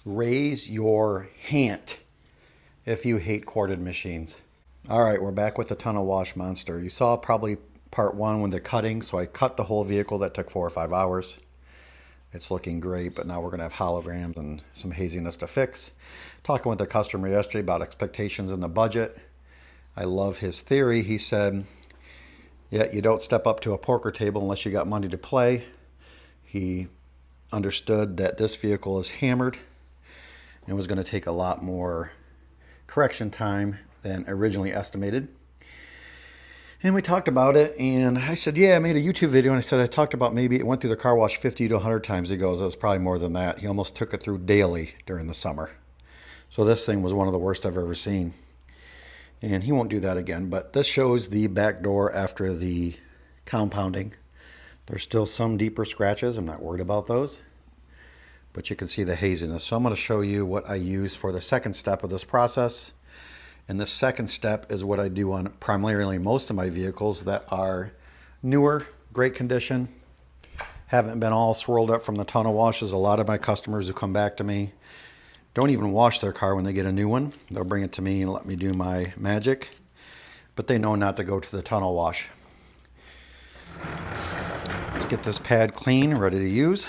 Raise your hand if you hate corded machines. All right, we're back with the tunnel wash monster. You saw probably part one when they're cutting, so I cut the whole vehicle. That took 4 or 5 hours. It's looking great, but now we're gonna have holograms and some haziness to fix. Talking with the customer yesterday about expectations in the budget. I love his theory. He said, yeah, you don't step up to a poker table unless you got money to play. He understood that this vehicle is hammered and was gonna take a lot more correction time than originally estimated. And we talked about it, and I said, yeah, I made a YouTube video, and I said I talked about maybe it went through the car wash 50 to 100 times. He goes, it was probably more than that. He almost took it through daily during the summer. So this thing was one of the worst I've ever seen. And he won't do that again, but this shows the back door after the compounding. There's still some deeper scratches. I'm not worried about those, but you can see the haziness. So I'm going to show you what I use for the second step of this process. And the second step is what I do on primarily most of my vehicles that are newer, great condition, haven't been all swirled up from the tunnel washes. A lot of my customers who come back to me don't even wash their car when they get a new one. They'll bring it to me and let me do my magic, but they know not to go to the tunnel wash. Let's get this pad clean, ready to use.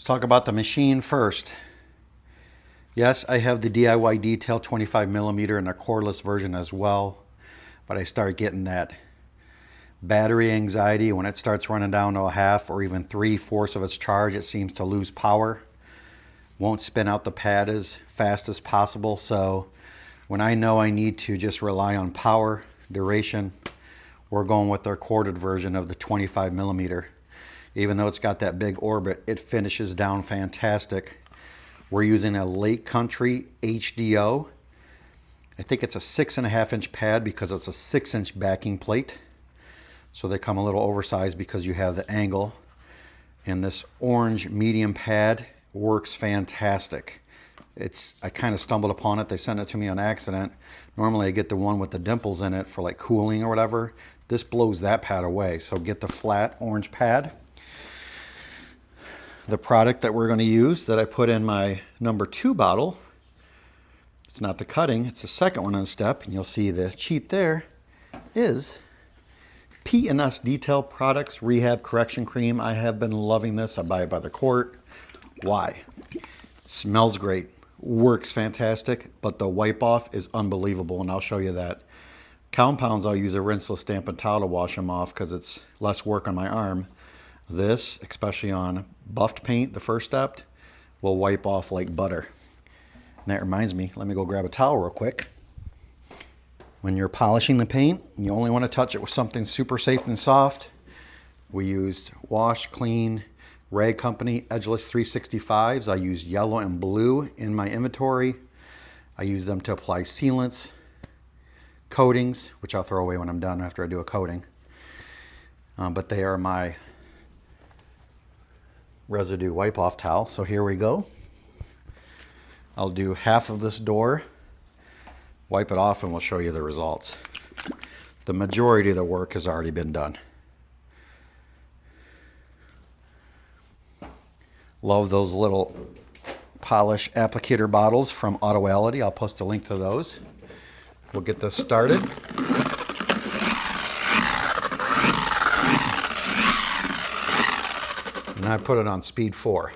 Talk about the machine first. Yes, I have the DIY detail 25mm and a cordless version as well, but I start getting that battery anxiety when it starts running down to a half or even 3/4 of its charge. It seems to lose power, won't spin out the pad as fast as possible. So when I know I need to just rely on power, duration, we're going with our corded version of the 25mm. Even though it's got that big orbit, it finishes down fantastic. We're using a Lake Country HDO. I think it's a 6.5-inch pad because it's a 6-inch backing plate. So they come a little oversized because you have the angle. And this orange medium pad works fantastic. I kind of stumbled upon it. They sent it to me on accident. Normally I get the one with the dimples in it for like cooling or whatever. This blows that pad away. So get the flat orange pad. The product that we're going to use that I put in my number 2 bottle, it's not the cutting, it's the second one on the step, and you'll see the cheat there is P&S Detail Products Rehab Correction Cream. I have been loving this. I buy it by the quart. Why? Smells great, works fantastic, but the wipe off is unbelievable, and I'll show you that. Compounds, I'll use a rinseless damp and towel to wash them off because it's less work on my arm. This, especially on buffed paint, the first step, will wipe off like butter. And that reminds me, let me go grab a towel real quick. When you're polishing the paint, you only want to touch it with something super safe and soft. We used Wash Clean Rag Company Edgeless 365s. I used yellow and blue in my inventory. I use them to apply sealants, coatings, which I'll throw away when I'm done after I do a coating. But they are my residue wipe off towel. So here we go. I'll do half of this door, wipe it off, and we'll show you the results. The majority of the work has already been done. Love those little polish applicator bottles from Autoality. I'll post a link to those. We'll get this started. And I put it on speed 4.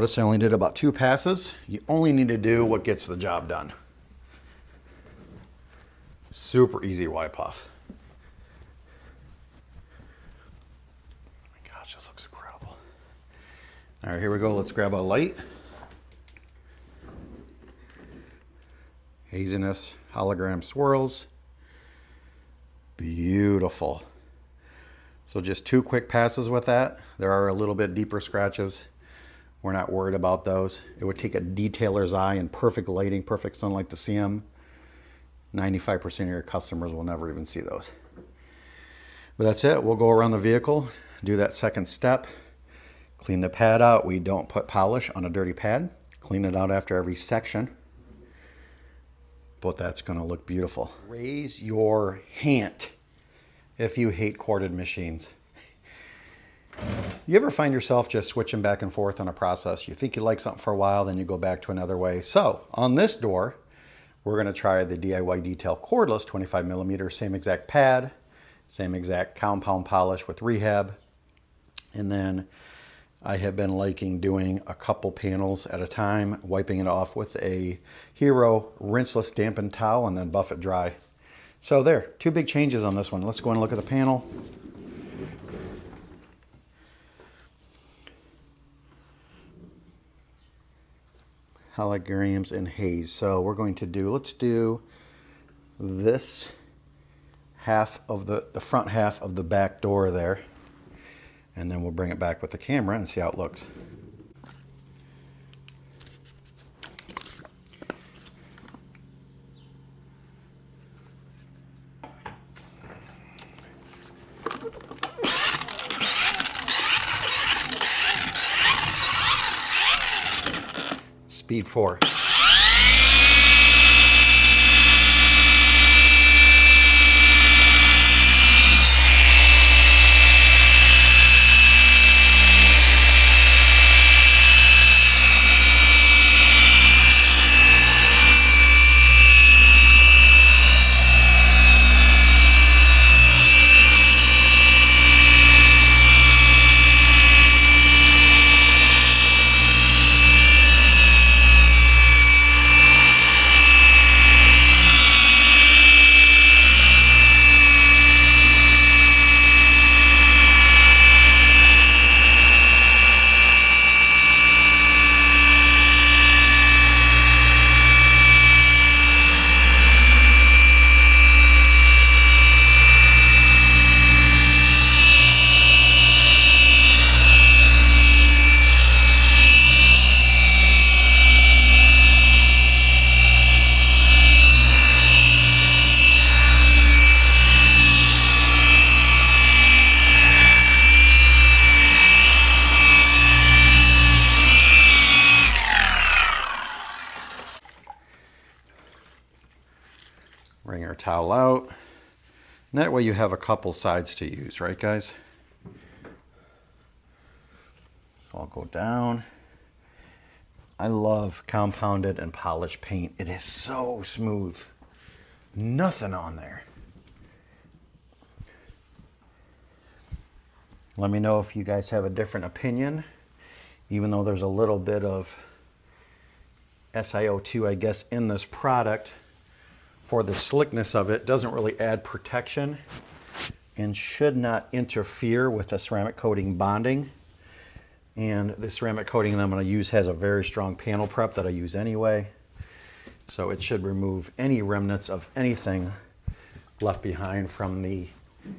Notice I only did about 2 passes. You only need to do what gets the job done. Super easy wipe off. Oh my gosh, this looks incredible. All right, here we go. Let's grab a light. Haziness, hologram swirls. Beautiful. So just 2 quick passes with that. There are a little bit deeper scratches. We're not worried about those. It would take a detailer's eye and perfect lighting, perfect sunlight to see them. 95% of your customers will never even see those. But that's it. We'll go around the vehicle, do that second step, clean the pad out. We don't put polish on a dirty pad. Clean it out after every section. But that's going to look beautiful. Raise your hand if you hate corded machines. You ever find yourself just switching back and forth on a process? You think you like something for a while, then you go back to another way. So on this door, we're going to try the DIY Detail Cordless 25mm, same exact pad, same exact compound polish with rehab. And then I have been liking doing a couple panels at a time, wiping it off with a Hero rinseless dampened towel and then buff it dry. So there, 2 big changes on this one. Let's go and look at the panel. Holograms and haze. So we're going to do, let's do this half of the front half of the back door there, and then we'll bring it back with the camera and see how it looks. Speed 4. Wring our towel out. And that way you have a couple sides to use, right guys? So I'll go down. I love compounded and polished paint. It is so smooth. Nothing on there. Let me know if you guys have a different opinion, even though there's a little bit of SiO2, I guess, in this product. For the slickness of it, doesn't really add protection and should not interfere with the ceramic coating bonding. And the ceramic coating that I'm going to use has a very strong panel prep that I use anyway. So it should remove any remnants of anything left behind from the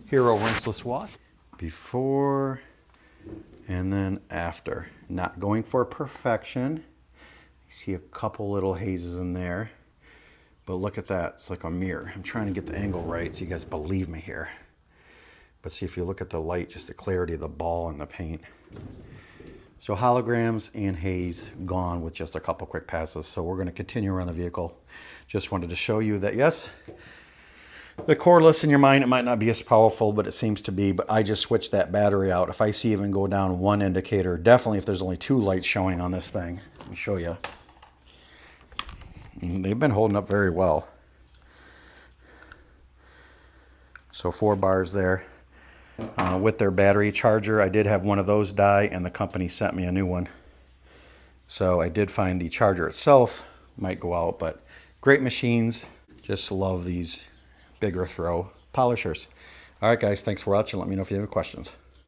Hero rinseless wash. Before and then after. Not going for perfection. I see a couple little hazes in there. But look at that, it's like a mirror. I'm trying to get the angle right so you guys believe me here. But see, if you look at the light, just the clarity of the ball and the paint. So holograms and haze gone with just a couple quick passes. So we're gonna continue around the vehicle. Just wanted to show you that yes, the cordless in your mind, it might not be as powerful, but it seems to be. But I just switched that battery out. If I see even go down 1 indicator, definitely if there's only 2 lights showing on this thing, let me show you. They've been holding up very well. So 4 bars there. With their battery charger, I did have one of those die and the company sent me a new one. So I did find the charger itself might go out, but great machines. Just love these bigger throw polishers. All right, guys, thanks for watching. Let me know if you have any questions.